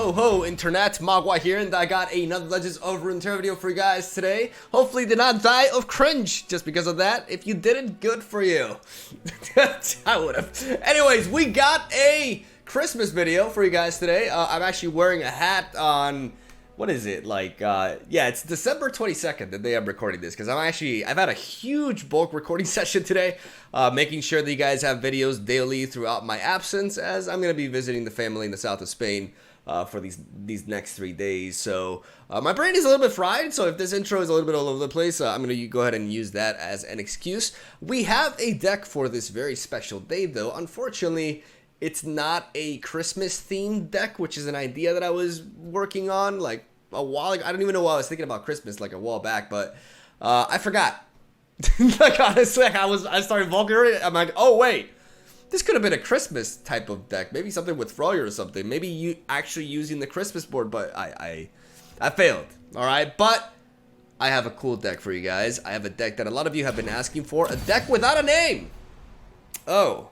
ho ho, Internet, Mogwai here, and I got another Legends of Runeterra video for you guys today. Hopefully did not die of cringe just because of that. If you didn't, good for you. I would've. Anyways, we got a Christmas video for you guys today. I'm actually wearing a hat on, what is it, like, yeah, it's December 22nd, the day I'm recording this, because I've had a huge bulk recording session today, making sure that you guys have videos daily throughout my absence, as I'm going to be visiting the family in the south of Spain for these next 3 days. So my brain is a little bit fried, so if this intro is a little bit all over the place, I'm going to go ahead and use that as an excuse. We have a deck for this very special day, though. Unfortunately, it's not a Christmas-themed deck, which is an idea that I was working on like a while ago. I don't even know why I was thinking about Christmas like a while back, but I forgot. Like, honestly, I started vulgarizing. I'm like, oh wait, this could have been a Christmas type of deck. Maybe something with Froyer or something. Maybe you actually using the Christmas board, but I failed. All right, but I have a cool deck for you guys. I have a deck that a lot of you have been asking for. A deck without a name. Oh.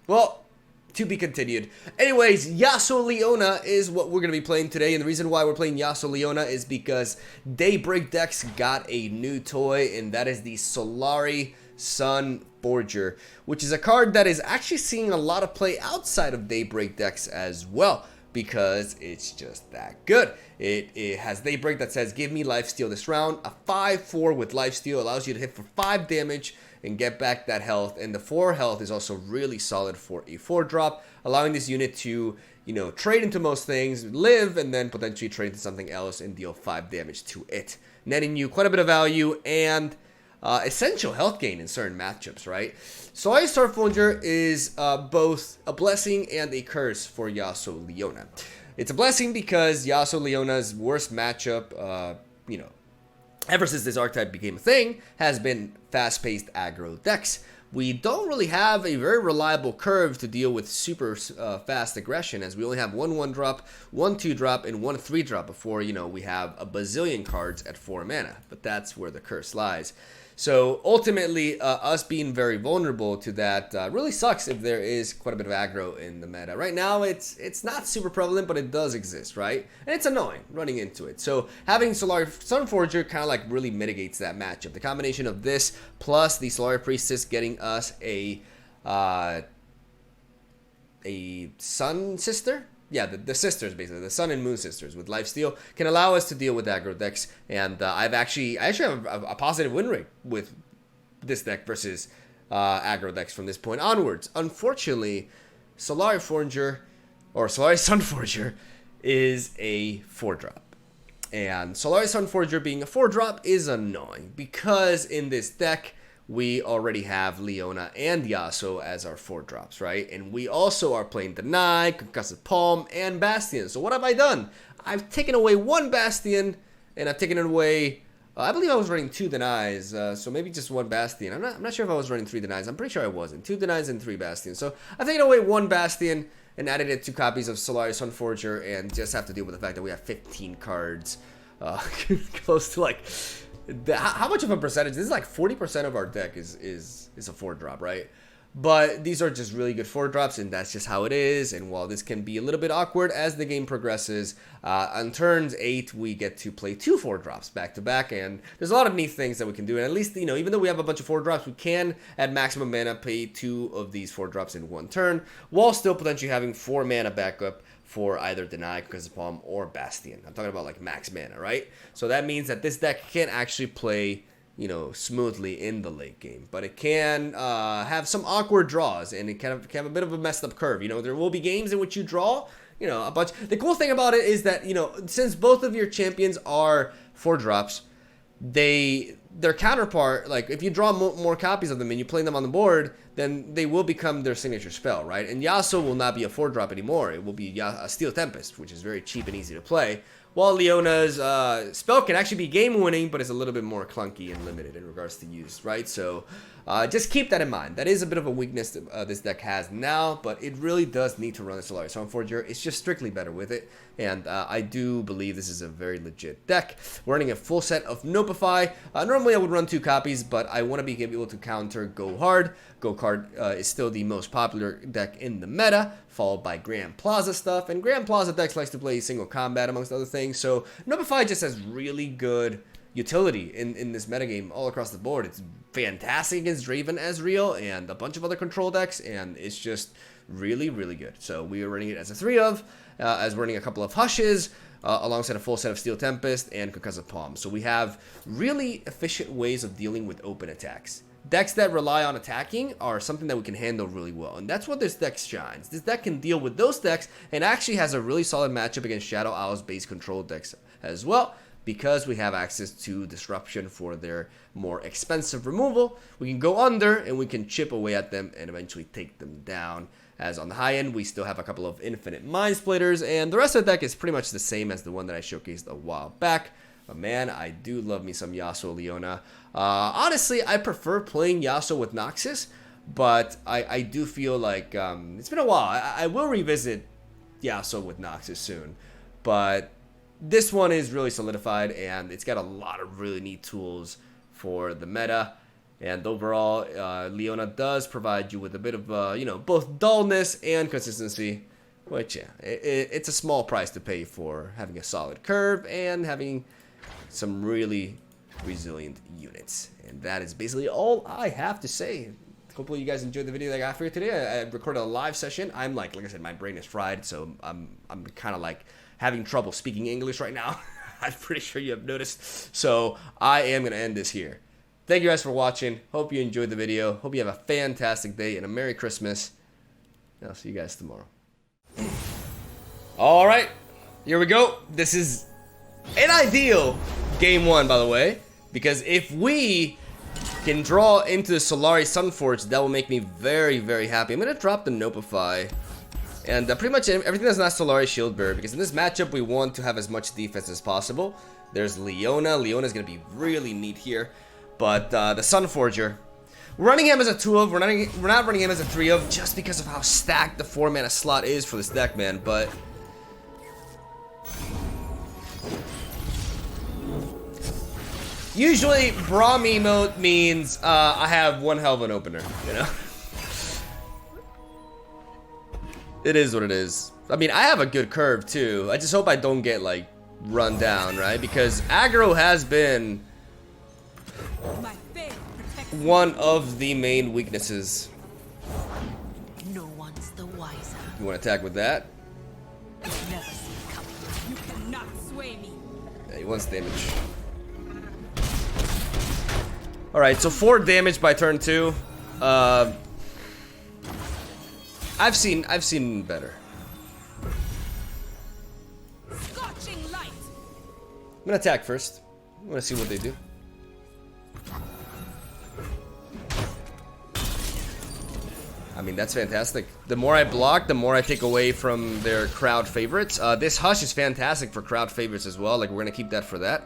Well, to be continued. Anyways, YASUO Leona is what we're going to be playing today, and the reason why we're playing YASUO Leona is because Daybreak decks got a new toy, and that is the Solari Sun Forger, which is a card that is actually seeing a lot of play outside of Daybreak decks as well, because it's just that good. It has Daybreak that says, give me lifesteal this round. A 5/4 with lifesteal allows you to hit for 5 damage and get back that health, and the 4 health is also really solid for a 4-drop, allowing this unit to, you know, trade into most things, live, and then potentially trade into something else and deal 5 damage to it, netting you quite a bit of value and essential health gain in certain matchups, right? Solari Sun Forger is both a blessing and a curse for YASUO Leona. It's a blessing because YASUO Leona's worst matchup, you know, ever since this archetype became a thing, has been fast-paced aggro decks. We don't really have a very reliable curve to deal with super fast aggression, as we only have 1/1 drop, 1/2 drop, and 1 3-drop before, you know, we have a bazillion cards at 4 mana. But that's where the curse lies. So ultimately, us being very vulnerable to that really sucks if there is quite a bit of aggro in the meta. Right now, it's not super prevalent, but it does exist, right? And it's annoying running into it. So having Solari Sun Forger kind of like really mitigates that matchup. The combination of this plus the Solari Priestess getting us a Sun Sister. Yeah, the sisters, basically, the Sun and Moon sisters with lifesteal can allow us to deal with aggro decks, and I actually have a positive win rate with this deck versus aggro decks from this point onwards. Unfortunately, Solari Forger, or Solari Sun Forger, is a 4-drop. And Solari Sun Forger being a 4-drop is annoying, because in this deck, we already have Leona and YASUO as our 4-drops, right? And we also are playing Deny, Concussive Palm, and Bastion. So what have I done? I've taken away 1 Bastion, and I've taken away, I believe I was running 2 Denies, so maybe just 1 Bastion. I'm not sure if I was running 3 Denies. I'm pretty sure I wasn't. 2 Denies and 3 Bastions. So I've taken away 1 Bastion and added it to copies of Solari Sun Forger, and just have to deal with the fact that we have 15 cards, close to like... How much of a percentage? This is like 40% of our deck is a 4-drop, right? But these are just really good 4-drops, and that's just how it is. And while this can be a little bit awkward as the game progresses, on turns 8 we get to play 2 4-drops back to back, and there's a lot of neat things that we can do. And at least, you know, even though we have a bunch of 4-drops, we can at maximum mana pay 2 of these 4-drops in 1 turn, while still potentially having 4 mana backup for either Deny, Concussive Palm, or Bastion. I'm talking about like max mana, right? So that means that this deck can't actually play, you know, smoothly in the late game, but it can have some awkward draws, and it can have a bit of a messed up curve. You know, there will be games in which you draw, you know, a bunch. The cool thing about it is that, you know, since both of your champions are 4-drops, their counterpart, like if you draw more copies of them and you play them on the board, then they will become their signature spell, right? And YASUO will not be a 4-drop anymore. It will be a Steel Tempest, which is very cheap and easy to play, while Leona's spell can actually be game-winning, but it's a little bit more clunky and limited in regards to use, right? So just keep that in mind. That is a bit of a weakness this deck has now, but it really does need to run a Solari Sunforger. It's just strictly better with it, and I do believe this is a very legit deck. We're running a full set of Notify. Normally I would run 2 copies, but I want to be able to counter Go Hard. Go Hard is still the most popular deck in the meta, followed by Grand Plaza stuff, and Grand Plaza decks likes to play single combat amongst other things, so Notify just has really good utility in this metagame all across the board. It's fantastic against Draven as real and a bunch of other control decks, and it's just really, really good. So we are running it as a 3 of, as we're running a couple of Hushes, alongside a full set of Steel Tempest and Concussive Palm. So we have really efficient ways of dealing with open attacks. Decks that rely on attacking are something that we can handle really well, and that's what this deck shines. This deck can deal with those decks and actually has a really solid matchup against Shadow Owl's base control decks as well, because we have access to Disruption for their more expensive removal. We can go under and we can chip away at them and eventually take them down. As on the high end, we still have a couple of Infinite Mind Splitters, and the rest of the deck is pretty much the same as the one that I showcased a while back. But man, I do love me some YASUO Leona. Honestly, I prefer playing YASUO with Noxus, but I do feel like it's been a while. I will revisit YASUO with Noxus soon, but this one is really solidified, and it's got a lot of really neat tools for the meta. And overall, Leona does provide you with a bit of, you know, both dullness and consistency, which, yeah, it's a small price to pay for having a solid curve and having some really resilient units. And that is basically all I have to say. Hopefully you guys enjoyed the video that I got for you today. I recorded a live session. I'm like I said, my brain is fried, so I'm kind of like having trouble speaking English right now. I'm pretty sure you have noticed. So I am going to end this here. Thank you guys for watching. Hope you enjoyed the video. Hope you have a fantastic day and a Merry Christmas. I'll see you guys tomorrow. All right, here we go. This is an ideal game 1, by the way, because if we can draw into the Solari Sunforge, that will make me very, very happy. I'm going to drop the Notify and pretty much everything that's not Solari Shield Bearer, because in this matchup we want to have as much defense as possible. There's Leona. Leona's going to be really neat here. But the Sunforger, we're running him as a 2 of. We're not running him as a 3 of, just because of how stacked the 4-mana slot is for this deck, man. But usually Braum emote means I have one hell of an opener, you know. It is what it is. I mean, I have a good curve too. I just hope I don't get like run down, right? Because aggro has been one of the main weaknesses. No one's the wiser. You want to attack with that? Never see it coming. You cannot sway me. Yeah, he wants damage. Alright, so 4 damage by turn 2. I've seen better. Scorching light. I'm gonna attack first. I wanna see what they do. I mean, that's fantastic. The more I block, the more I take away from their crowd favorites. This Hush is fantastic for crowd favorites as well. Like, we're gonna keep that for that.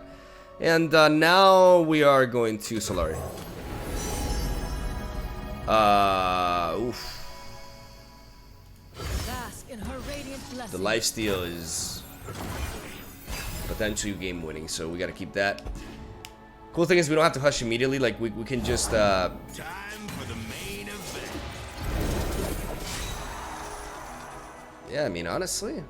And now we are going to Solari. Oof. Bask in her radiant blessing. The lifesteal is potentially game winning, so we gotta keep that. Cool thing is we don't have to Hush immediately. Like, we can just Time for the main event. yeah, I mean, honestly,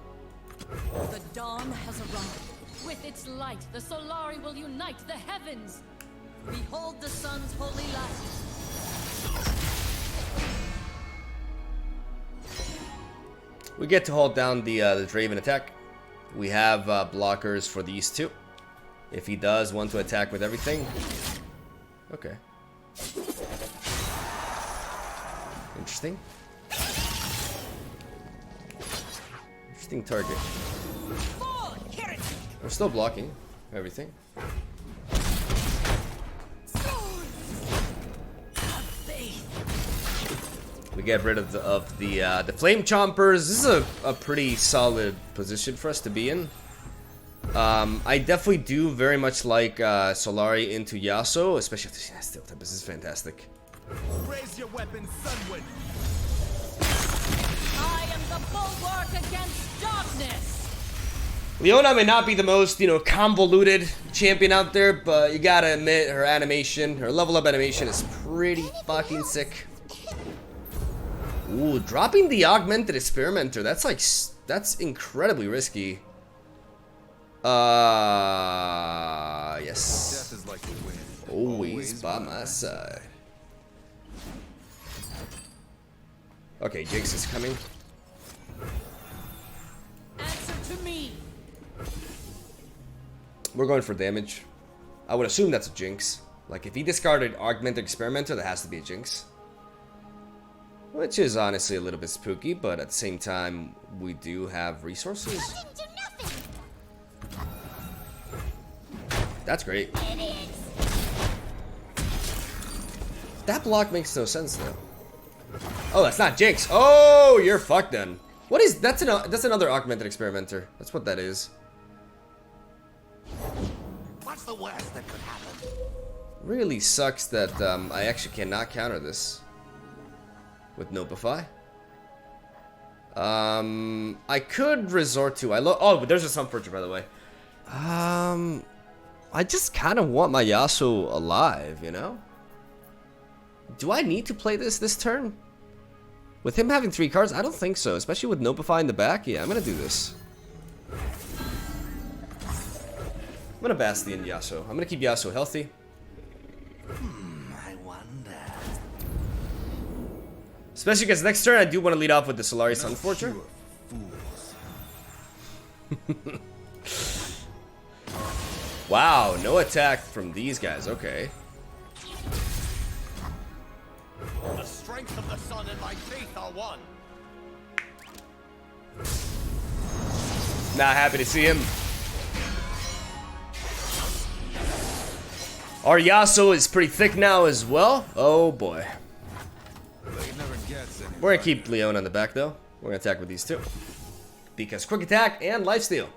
The dawn has arrived. With its light, the Solari will unite the heavens. Behold the sun's holy light. we get to hold down the Draven attack. We have blockers for these two. If he does want to attack with everything, okay. Interesting. Interesting target. We're still blocking everything. We get rid of the flame chompers. This is a pretty solid position for us to be in. I definitely do very much like Solari into YASUO, especially if this Steel Tempest. This is fantastic. Raise your weapon, Sunward. I am the bulwark against darkness. Leona may not be the most, you know, convoluted champion out there, but you gotta admit her animation, her level up animation is pretty fucking sick. Ooh, dropping the augmented experimenter, that's like, that's incredibly risky. Yes. Death is like the wind. Always by my side. Okay, Jinx is coming. Answer to me. We're going for damage. I would assume that's a Jinx. Like, if he discarded Augmented Experimenter, that has to be a Jinx. Which is honestly a little bit spooky, but at the same time, we do have resources. Didn't do nothing. That's great. It is. That block makes no sense, though. Oh, that's not Jinx. Oh, you're fucked then. What is... That's another Augmented Experimenter. That's what that is. What's the worst that could happen? Really sucks that I actually cannot counter this with Notify. I could resort to... Oh, there's a Sun Forger, by the way. I just kind of want my Yasuo alive, you know? Do I need to play this turn? With him having 3 cards? I don't think so, especially with Notify in the back. Yeah, I'm gonna do this. I'm gonna Bastion Yasuo. I'm gonna keep Yasuo healthy. I wonder. Especially because next turn I do want to lead off with the Solari Sun Forger. Fools. Wow, no attack from these guys. Okay. The strength of the sun and my faith are one. Not happy to see him. Our Yasuo is pretty thick now as well. Oh boy. We're gonna keep Leona on the back though. We're gonna attack with these two. Because quick attack and lifesteal.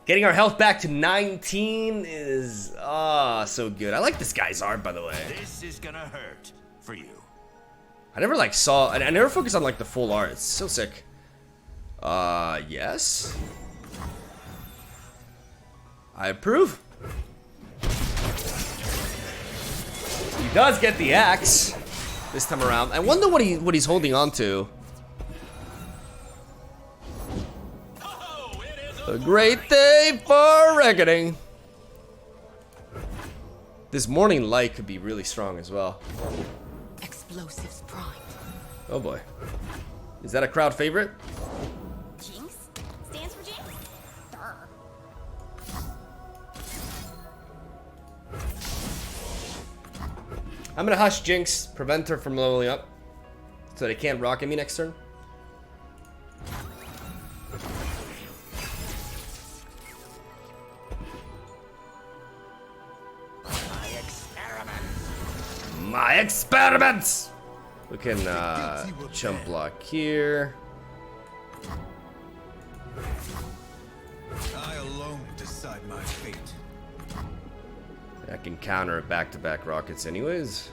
Getting our health back to 19 is so good. I like this guy's art, by the way. This is gonna hurt for you. I never like saw, I never focused on like the full art. It's so sick. Yes. I approve. He does get the axe this time around. I wonder what he's holding on to. A great day for reckoning. This morning light could be really strong as well. Explosives primed. Oh boy. Is that a crowd favorite? Jinx? Stands for Jinx? Durr. I'm gonna hush Jinx, prevent her from leveling up, so they can't rocket me next turn. My experiments! We can jump block here. I alone decide my fate. I can counter back-to-back rockets anyways.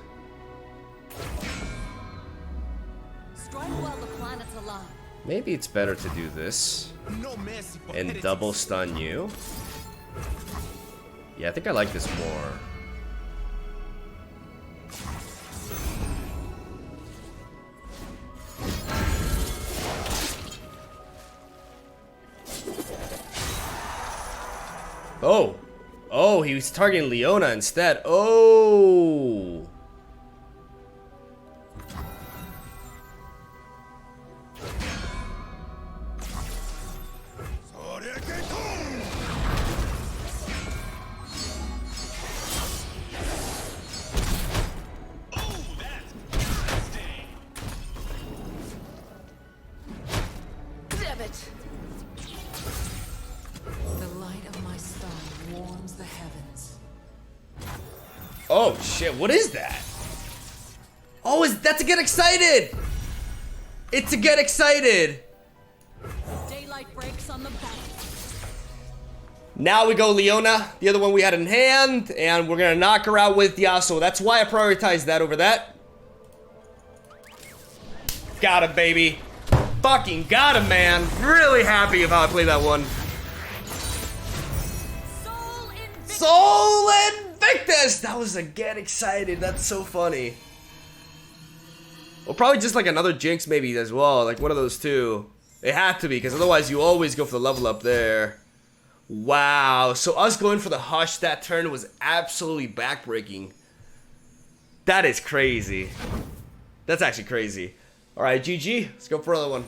Strike while the planet's alive. Maybe it's better to do this No mercy for and heretics. double stun you. Yeah, I think I like this more. Oh. Oh, he was targeting Leona instead. Oh. Damn it! The light of my star warms the heavens. Oh shit, what is that? Oh, that's to get excited! It's to get excited! Daylight breaks on the battle. Now we go Leona, the other one we had in hand, and we're gonna knock her out with YASUO. That's why I prioritized that over that. Got him, baby. Fucking got him, man. Really happy of how I played that one. Soul Invictus! That was a get excited. That's so funny. Well, probably just like another Jinx maybe as well. Like one of those two. It had to be, because otherwise you always go for the level up there. Wow. So us going for the Hush that turn was absolutely backbreaking. That is crazy. That's actually crazy. Alright, GG. Let's go for another one.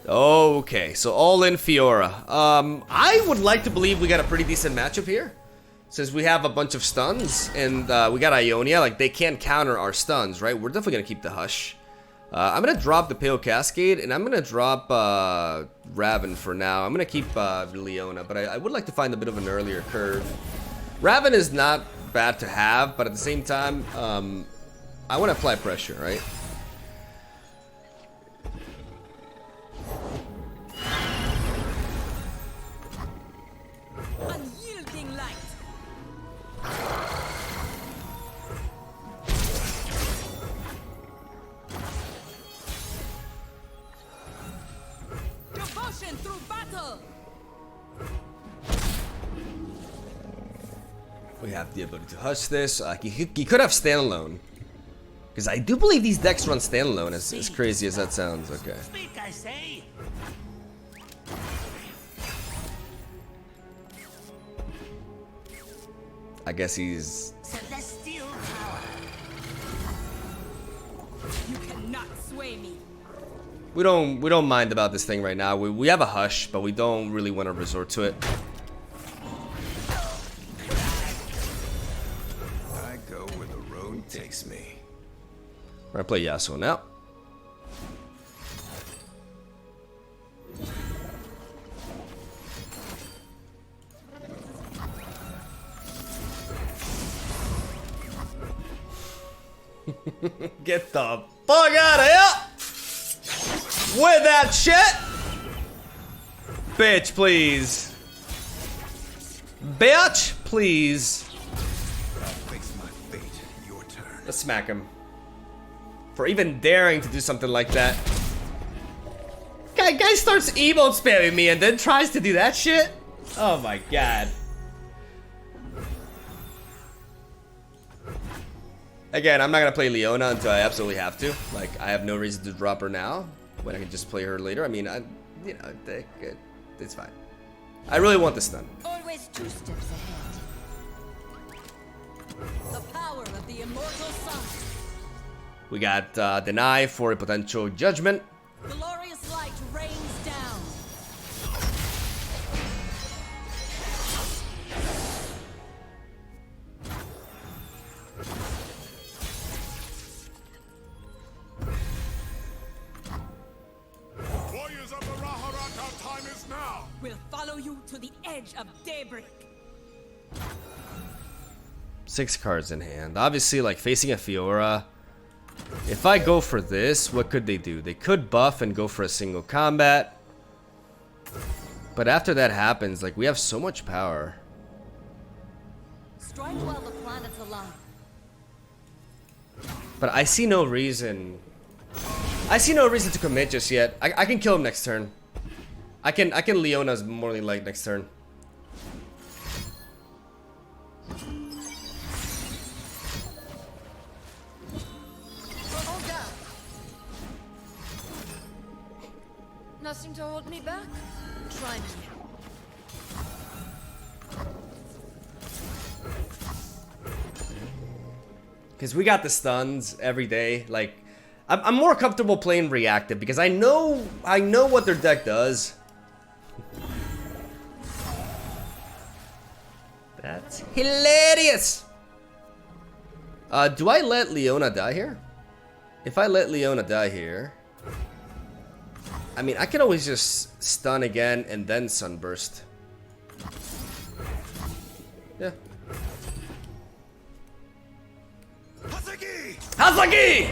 Okay, so all in Fiora. I would like to believe we got a pretty decent matchup here. Since we have a bunch of stuns and we got Ionia, like they can't counter our stuns, right? We're definitely gonna keep the Hush. I'm gonna drop the Pale Cascade and I'm gonna drop Raven for now. I'm gonna keep Leona, but I would like to find a bit of an earlier curve. Raven is not bad to have, but at the same time, I want to apply pressure, right? Unyielding light. Devotion through battle. We have the ability to hush this. He could have standalone. Because I do believe these decks run standalone, as crazy as that sounds. Okay. Speak, I say. I guess he's... Celestial power. You cannot sway me. We don't mind about this thing right now. We have a Hush, but we don't really want to resort to it. I go where the road takes me. We're gonna play YASUO now. Get the fuck out of here with that shit, bitch! Please, bitch! Please. I'll fix my fate. Your turn. Let's smack him for even daring to do something like that. Guy starts emote spamming me and then tries to do that shit. Oh my god. Again, I'm not gonna play Leona until I absolutely have to. Like, I have no reason to drop her now when I can just play her later. I mean, you know, it's fine. I really want the stun. Always 2 steps ahead. The power of the immortal sun. We got Deny for a potential judgment. Glorious light rains down. Warriors of the Raharat, our time is now. We'll follow you to the edge of daybreak. 6 cards in hand. Obviously, like, facing a Fiora. If I go for this, what could they do? They could buff and go for a single combat. But after that happens, like, we have so much power. Strike while the planet's alive. But I see no reason. I see no reason to commit just yet. I can kill him next turn. I can Leona's more than like next turn. Hold down. Nothing to hold me back? Try me. Because we got the stuns every day. Like, I'm more comfortable playing reactive because I know what their deck does. That's hilarious. Do I let Leona die here? If I let Leona die here, I mean, I can always just stun again and then sunburst. Yeah. Hazaki!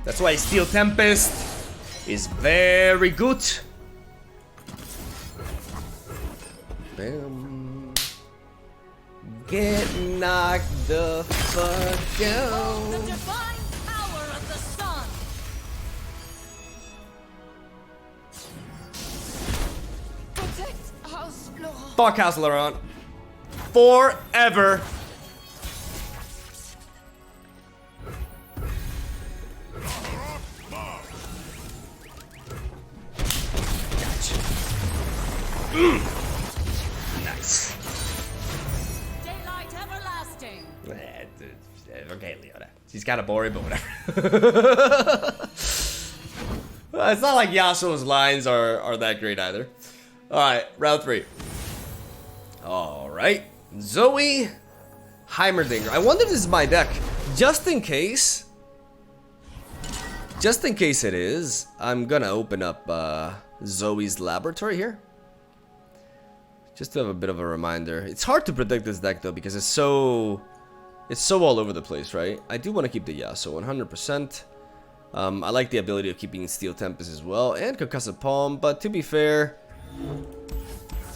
That's why Steel Tempest is very good. Bam. Get knocked the fuck The out. divine power of the sun. Protect House Laurent. Fuck House Laurent. Forever. Nice. Daylight everlasting. Okay, Leona. She's kind of boring, but whatever. It's not like Yasuo's lines are that great either. Alright, round 3. Alright. Zoe Heimerdinger. I wonder if this is my deck. Just in case it is, I'm gonna open up Zoe's laboratory here. Just to have a bit of a reminder. It's hard to predict this deck though because it's so all over the place, right? I do want to keep the Yasuo 100%. I like the ability of keeping Steel Tempest as well and Concussive Palm, but to be fair,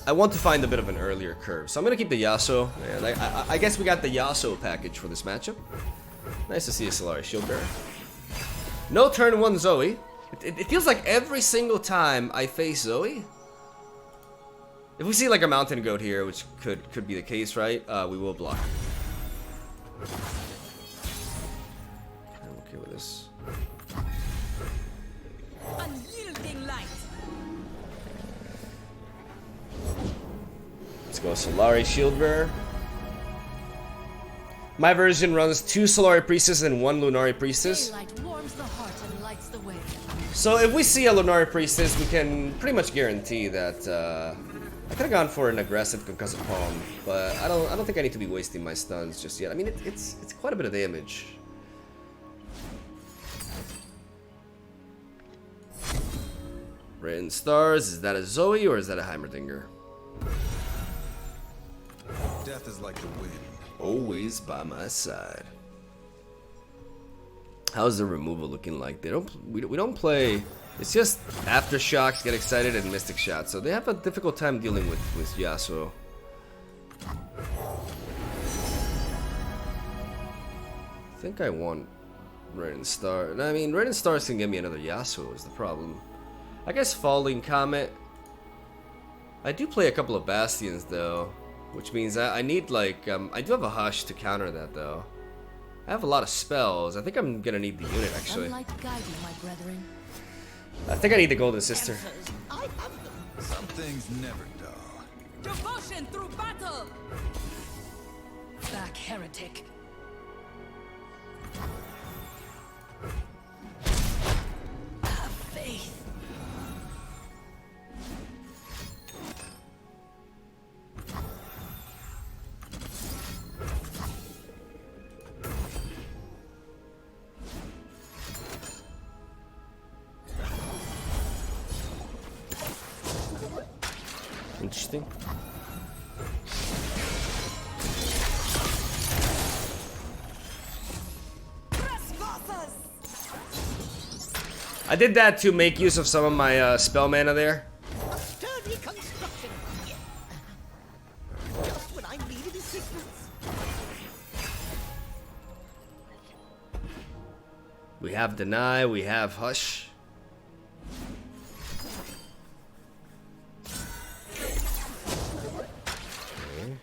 I want to find a bit of an earlier curve. So I'm gonna keep the Yasuo, and I guess we got the Yasuo package for this matchup. Nice to see a Solari Shield Bearer. No turn 1 Zoe. It feels like every single time I face Zoe, if we see like a Mountain Goat here, which could be the case, right? We will block. I'm okay with this. Unyielding light. Let's go Solari Shield Bearer. My version runs 2 Solari Priestess and 1 Lunari Priestess. Daylight warms the heart and lights the way. So if we see a Lunari Priestess, we can pretty much guarantee that I could have gone for an aggressive Concussive Palm, but I don't think I need to be wasting my stuns just yet. I mean, it's quite a bit of damage. Written Stars, is that a Zoe or is that a Heimerdinger? Death is like the wind. Always by my side. How's the removal looking like? We don't play. It's just Aftershocks, Get Excited, and Mystic Shot. So they have a difficult time dealing with Yasuo. I think I want Red Star. I mean, Red Stars can give me another Yasuo is the problem. I guess Falling Comet. I do play a couple of Bastions though, which means I need like I do have a Hush to counter that though. I have a lot of spells. I think I'm gonna need the unit actually. Sunlight guide you, my brethren. I think I need the Golden Sister. I have them. Some things never dull. Devotion through battle. Back, heretic. Have faith. Interesting. I did that to make use of some of my spell mana there. A sturdy construction. Just when I needed assistance. We have Deny, we have Hush. Okay.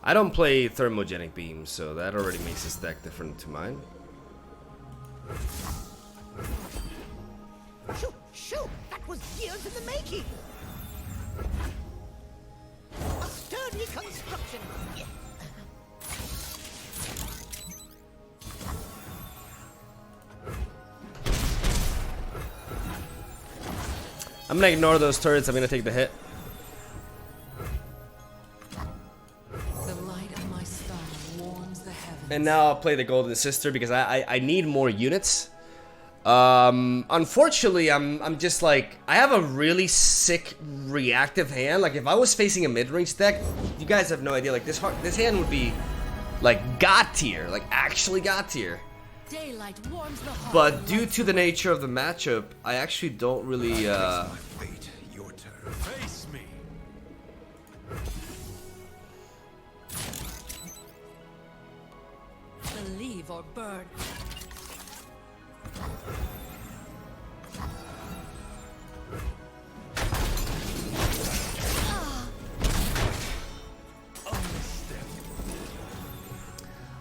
I don't play Thermogenic Beam, so that already makes this deck different to mine. Shoo, shoo! That was years in the making. A sturdy construction. I'm gonna ignore those turrets, I'm gonna take the hit. The light of my star warms the heavens. And now I'll play the Golden Sister because I need more units. Unfortunately, I'm just like, I have a really sick reactive hand. Like if I was facing a mid-range deck, you guys have no idea. Like this hand would be like God tier, like actually God tier. Daylight warms the heart. But due to the nature of the matchup, I actually don't really. My fate, your turn. Face me. Believe or burn.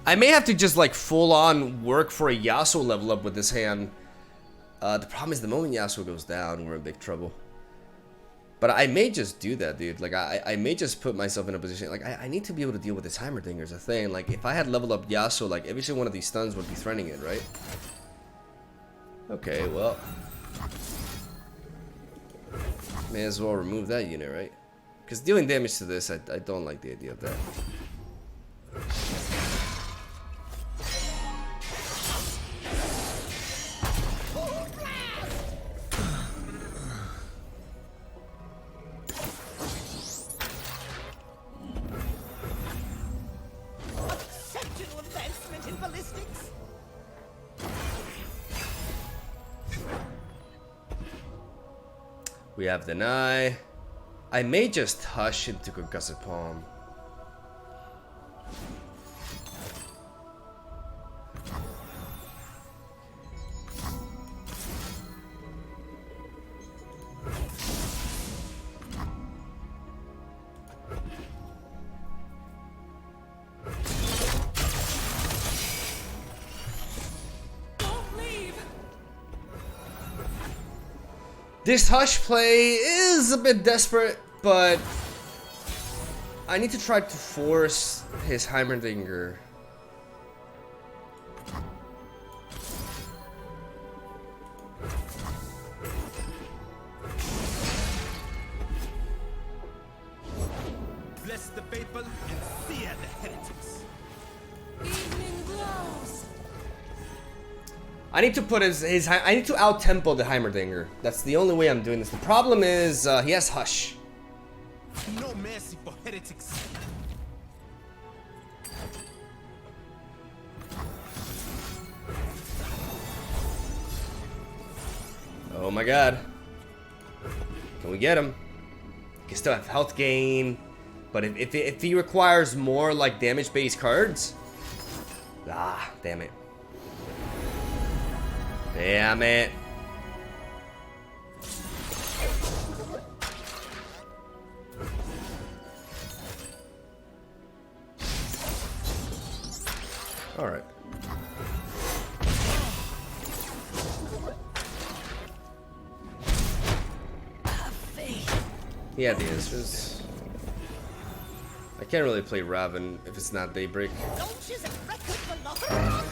I may have to just like full on work for a YASUO level up with this hand. The problem is the moment YASUO goes down, we're in big trouble. But I may just do that, dude. Like I may just put myself in a position like I need to be able to deal with this Heimerdinger is a thing. Like if I had leveled up YASUO, like every single one of these stuns would be threatening it, right? Okay, well, may as well remove that unit, right? Because dealing damage to this, I don't like the idea of that. Exceptional advancement in ballistics. We have Deny. I may just hush into Concussive Palm. This Hush play is a bit desperate, but I need to try to force his Heimerdinger. Bless the faithful and sear the heretics. Evening glows. I need to put I need to out-tempo the Heimerdinger. That's the only way I'm doing this. The problem is he has Hush. No mercy for heretics. Oh my god. Can we get him? He can still have health gain. But if he requires more like damage-based cards... Ah, damn it. Damn it. Alright. He had the answers. I can't really play Raven if it's not Daybreak. Launches a record velocity.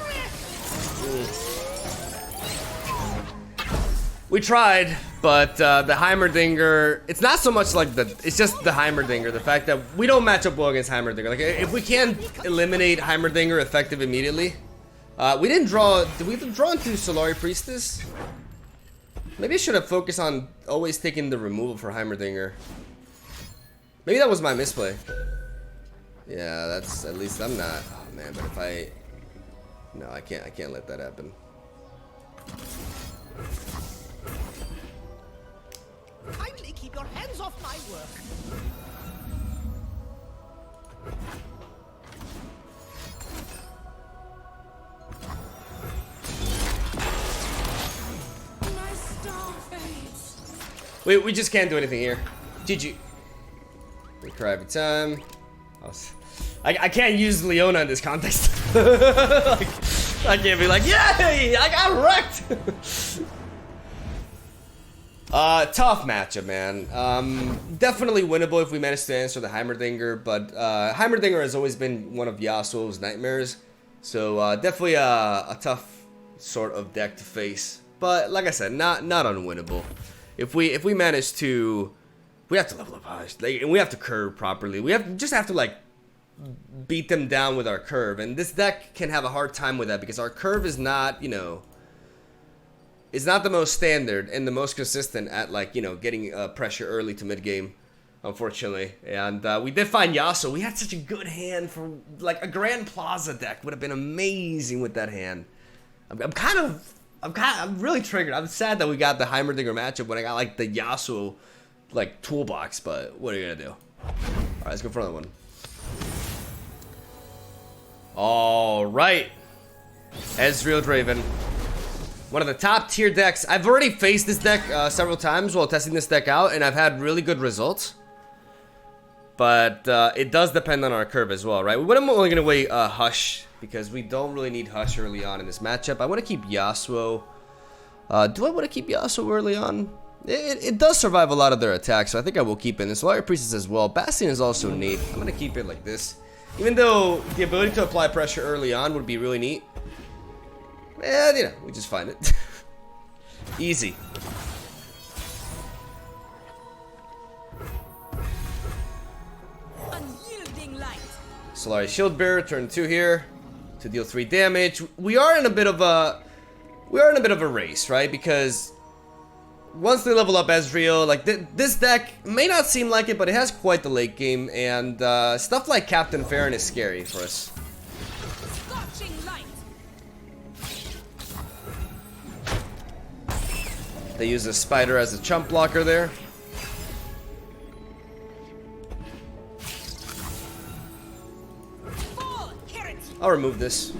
We tried, but the Heimerdinger, it's not so much like it's just the Heimerdinger, the fact that we don't match up well against Heimerdinger. Like, if we can't eliminate Heimerdinger effective immediately, we didn't draw, did we draw into Solari Priestess? Maybe I should have focused on always taking the removal for Heimerdinger. Maybe that was my misplay. Yeah, that's, at least I'm not, oh man, but if I, no, I can't let that happen. Kindly keep your hands off my work. My star fades. We just can't do anything here. GG. We cry every time. I can't use Leona in this context. Like, I can't be like, yay! I got wrecked! Tough matchup, man. Definitely winnable if we manage to answer the Heimerdinger, but Heimerdinger has always been one of Yasuo's nightmares. So definitely a tough sort of deck to face. But like I said, not unwinnable. If we manage to, we have to level up Hush, like, and we have to curve properly. We just have to like beat them down with our curve, and this deck can have a hard time with that because our curve is not, you know, it's not the most standard and the most consistent at, like, you know, getting pressure early to mid game, unfortunately. And we did find Yasuo. We had such a good hand for like a Grand Plaza deck. Would have been amazing with that hand. I'm really triggered. I'm sad that we got the Heimerdinger matchup when I got like the Yasuo like toolbox, but what are you gonna do? Alright, let's go for another one. Alright. Ezreal Draven. One of the top tier decks. I've already faced this deck several times while testing this deck out, and I've had really good results. But it does depend on our curve as well, right? I'm only going to wait Hush, because we don't really need Hush early on in this matchup. I want to keep Yasuo. Do I want to keep Yasuo early on? It does survive a lot of their attacks, so I think I will keep it. And Solari Priestess as well. Bastion is also neat. I'm going to keep it like this. Even though the ability to apply pressure early on would be really neat. And, you know, we just find it. Easy. Unyielding light. Solari Shield Bearer, turn 2 here to deal 3 damage. We are in a bit of a race, right? Because once they level up Ezreal, like this deck may not seem like it, but it has quite the late game, and stuff like Captain Farron is scary for us. Scorching light. They use a spider as a chump blocker there. I'll remove this.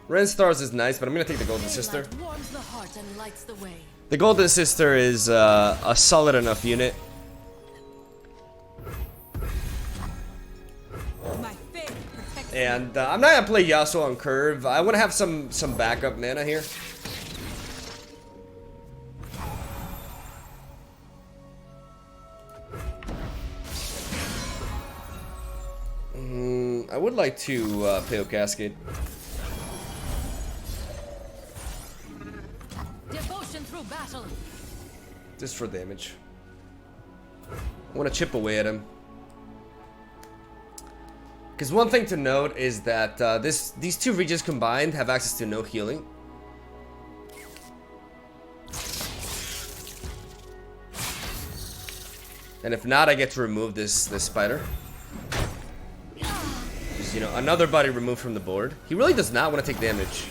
Ren Stars is nice, but I'm gonna take the Golden Sister. Warms the heart and lights the way. The Golden Sister is a solid enough unit. My faith protects me. And I'm not gonna play Yasuo on curve. I want to have some backup mana here. I would like to Pale Cascade. Devotion through battle. Just for damage. I want to chip away at him. Because one thing to note is that these two regions combined have access to no healing. And if not, I get to remove this spider. Just, you know, another body removed from the board. He really does not want to take damage.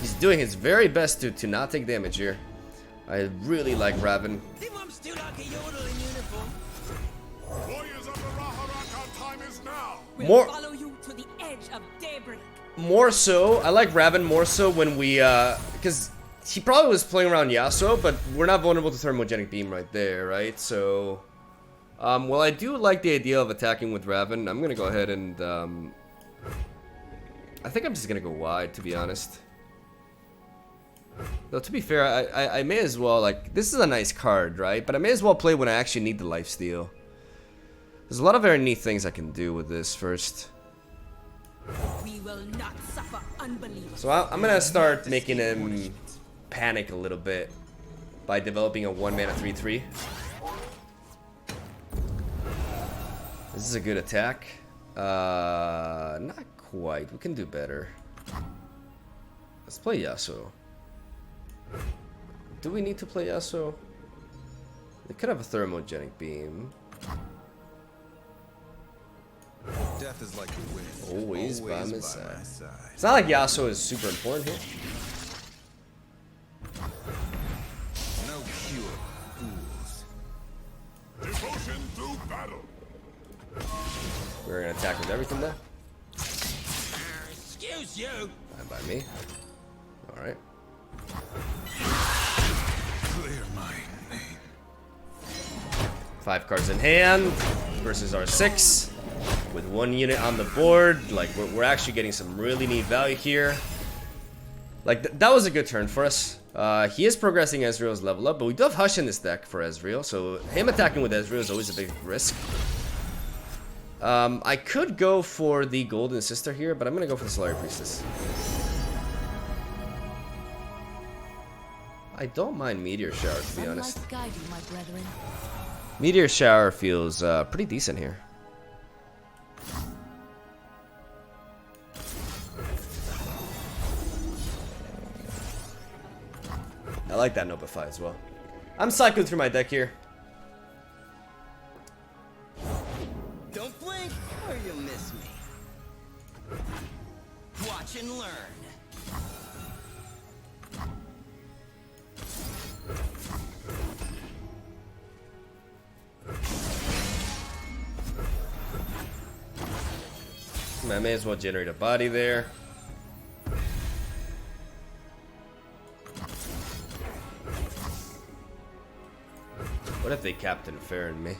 He's doing his very best to not take damage here. I really like Raven. I'm still like a yodel in uniform. Warriors of the Raharak, our time is now. We'll More- follow you to the edge of daybreak. More so, I like Raven more so when we, because he probably was playing around Yasuo, but we're not vulnerable to Thermogenic Beam right there, right? So, well, I do like the idea of attacking with Raven. I'm gonna go ahead and, I think I'm just gonna go wide, to be honest. Though, to be fair, I may as well, like, this is a nice card, right? But I may as well play when I actually need the lifesteal. There's a lot of very neat things I can do with this first. We will not suffer unbelief. So I'm gonna start making him panic a little bit by developing a 1-mana 3/3. This is a good attack. Not quite. We can do better. Let's play Yasuo. Do we need to play Yasuo? They could have a Thermogenic Beam. Death is like the wind. Always by my side. It's not like Yasuo is super important here. No cure for fools. Devotion through battle. We're gonna attack with everything there. Excuse you. Fine by me. Alright. Clear my name. 5 cards in hand versus our 6 with 1 unit on the board. Like we're actually getting some really neat value here. Like that was a good turn for us. He is progressing Ezreal's level up, but we do have Hush in this deck for Ezreal, so him attacking with Ezreal is always a big risk. I could go for the Golden Sister here, but I'm gonna go for the Solari Priestess. I don't mind Meteor Shower, to be honest. Sunlight guide you, my brethren. Meteor Shower feels pretty decent here. I like that Notify as well. I'm cycling through my deck here. Don't I may as well generate a body there. What if they Captain Farron me?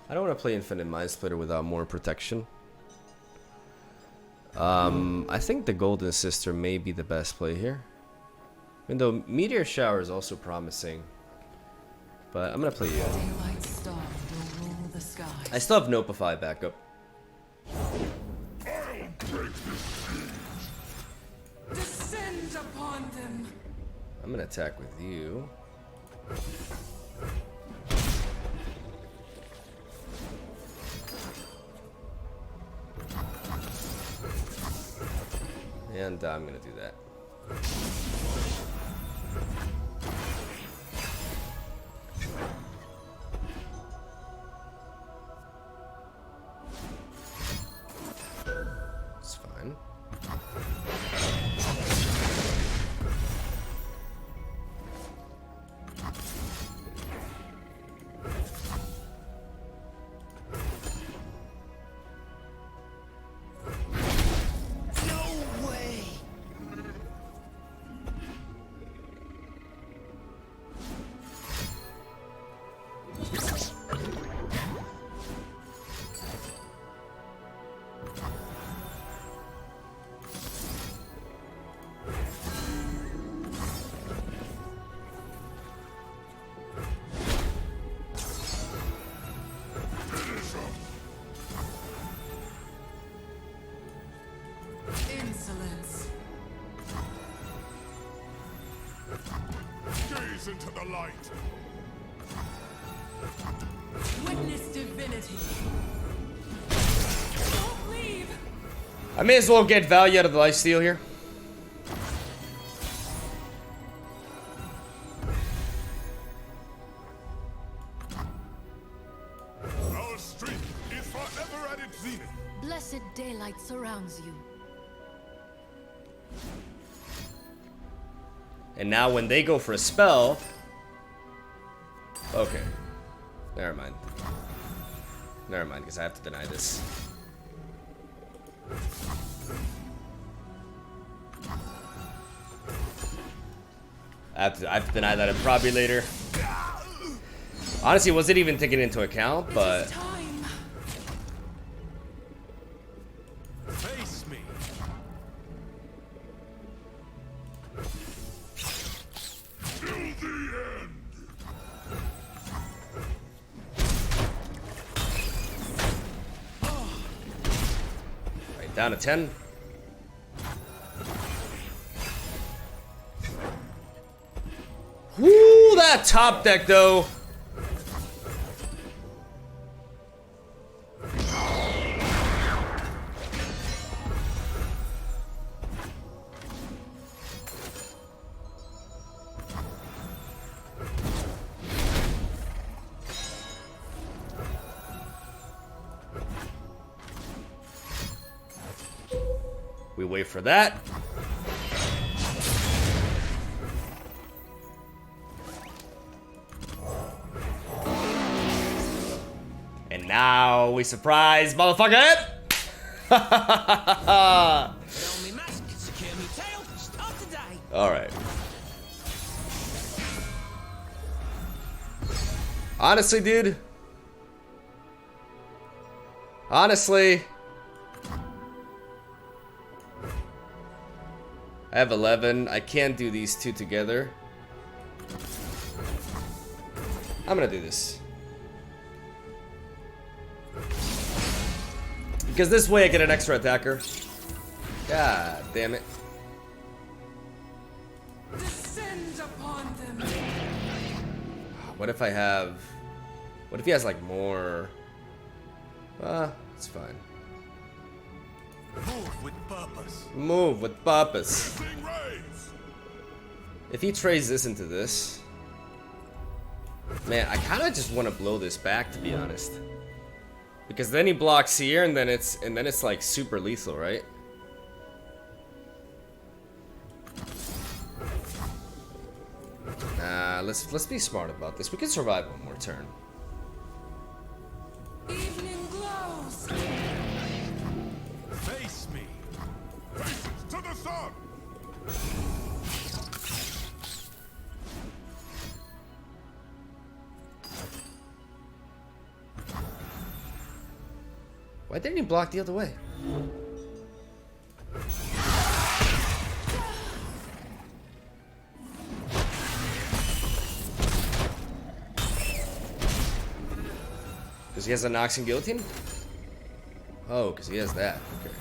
I don't want to play Infinite Mind Splitter without more protection. I think the Golden Sister may be the best play here. Even though Meteor Shower is also promising. But I'm gonna play you. Daylight star will rule the skies. I still have Nopify backup. Descend upon them. I'm gonna attack with you. And I'm gonna do that. It's fine. Insolence. Gaze into the light. Witness divinity. Don't leave. I may as well get value out of the lifesteal here. Our strength is forever at its zenith. Blessed daylight surrounds you. And now when they go for a spell... Okay. Never mind. Never mind, because I have to deny this. I have to deny that in probably later. Honestly, wasn't even taken into account, but... Time. Face me. Till the end. Right, down to 10. Woo, that top deck though. We wait for that. And now we surprise motherfucker it. Alright. Honestly, dude. Honestly. I have 11. I can't do these two together. I'm gonna do this. Because this way I get an extra attacker. God damn it. Descend upon them. What if I have... What if he has like more... it's fine. Move with purpose. Move with purpose. Sing rays. If he trades this into this... Man, I kind of just want to blow this back, to be honest. Because then he blocks here, and then it's like super lethal, right? Nah, let's be smart about this. We can survive one more turn. Evening glows. Why didn't he block the other way? Because he has a Nox and Guillotine? Oh, because he has that. Okay.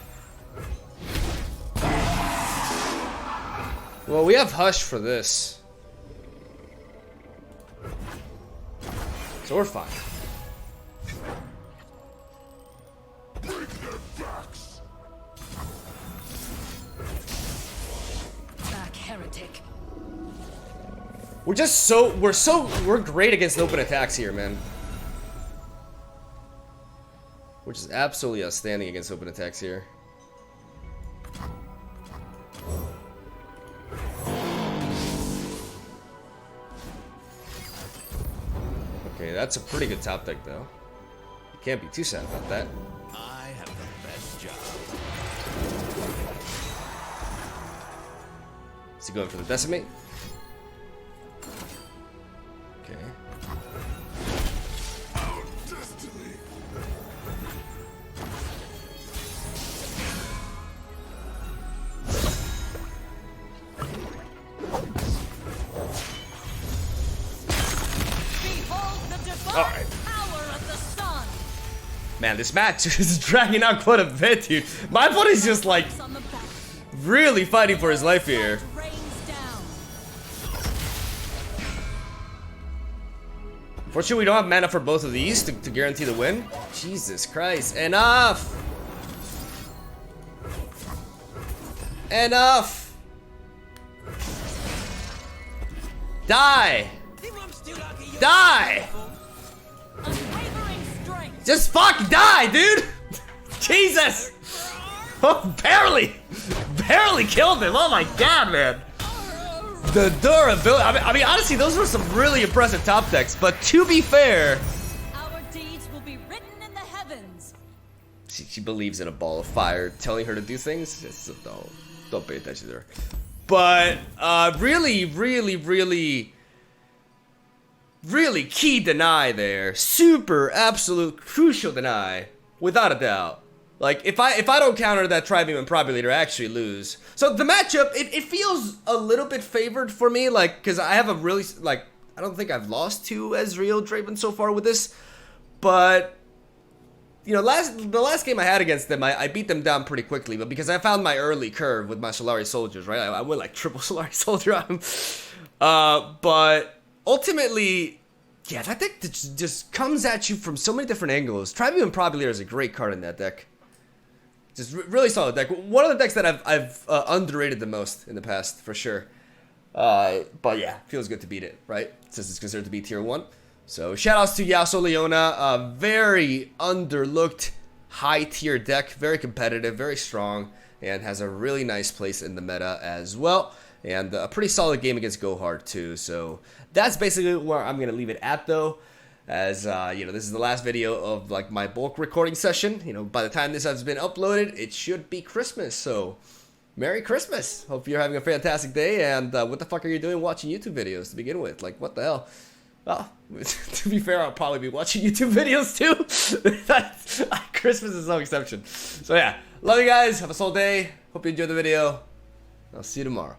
Well, we have Hush for this. So we're fine. Back, heretic. We're great against open attacks here, man. Which is absolutely outstanding against open attacks here. Okay, that's a pretty good top deck, though. You can't be too sad about that. I have the best job. Is he going for the Decimate? Okay. Our destiny. Behold the divine Alright. power of the sun. Man, this match is dragging out quite a bit, dude. My buddy's just like On the battlefield. really fighting for his life here. Rains down. Fortunately, we don't have mana for both of these to guarantee the win. Jesus Christ. Enough! Enough! Die! Die! Unwavering strength. Just fucking die, dude! Jesus! Oh, barely! Barely killed him! Oh my god, man! The durability. I mean, honestly, those were some really impressive top decks, but to be fair, Our deeds will be written in the heavens. she believes in a ball of fire telling her to do things. Just don't pay attention to her. But really key deny there. Super absolute crucial deny, without a doubt. Like if I don't counter that Tribeam and Probulator, I actually lose. So the matchup, it feels a little bit favored for me, like because I have a really I don't think I've lost to Ezreal Draven so far with this, but you know, the last game I had against them, I beat them down pretty quickly, but because I found my early curve with my Solari soldiers, right? I went like triple Solari soldier on them. But ultimately, yeah, that deck just comes at you from so many different angles. Tribeam and Probulator is a great card in that deck. Just really solid deck. One of the decks that I've underrated the most in the past, for sure. But yeah, feels good to beat it, right? Since it's considered to be tier 1. So shoutouts to YASUO Leona, a very underlooked high tier deck, very competitive, very strong, and has a really nice place in the meta as well. And a pretty solid game against Gohard too. So that's basically where I'm gonna leave it at, though. As you know, this is the last video of like my bulk recording session. You know, by the time this has been uploaded, it should be Christmas. So Merry Christmas! Hope you're having a fantastic day. And what the fuck are you doing watching YouTube videos to begin with? Like, what the hell? Well, to be fair, I'll probably be watching YouTube videos too. Christmas is no exception. So yeah, love you guys. Have a solid day. Hope you enjoyed the video. I'll see you tomorrow.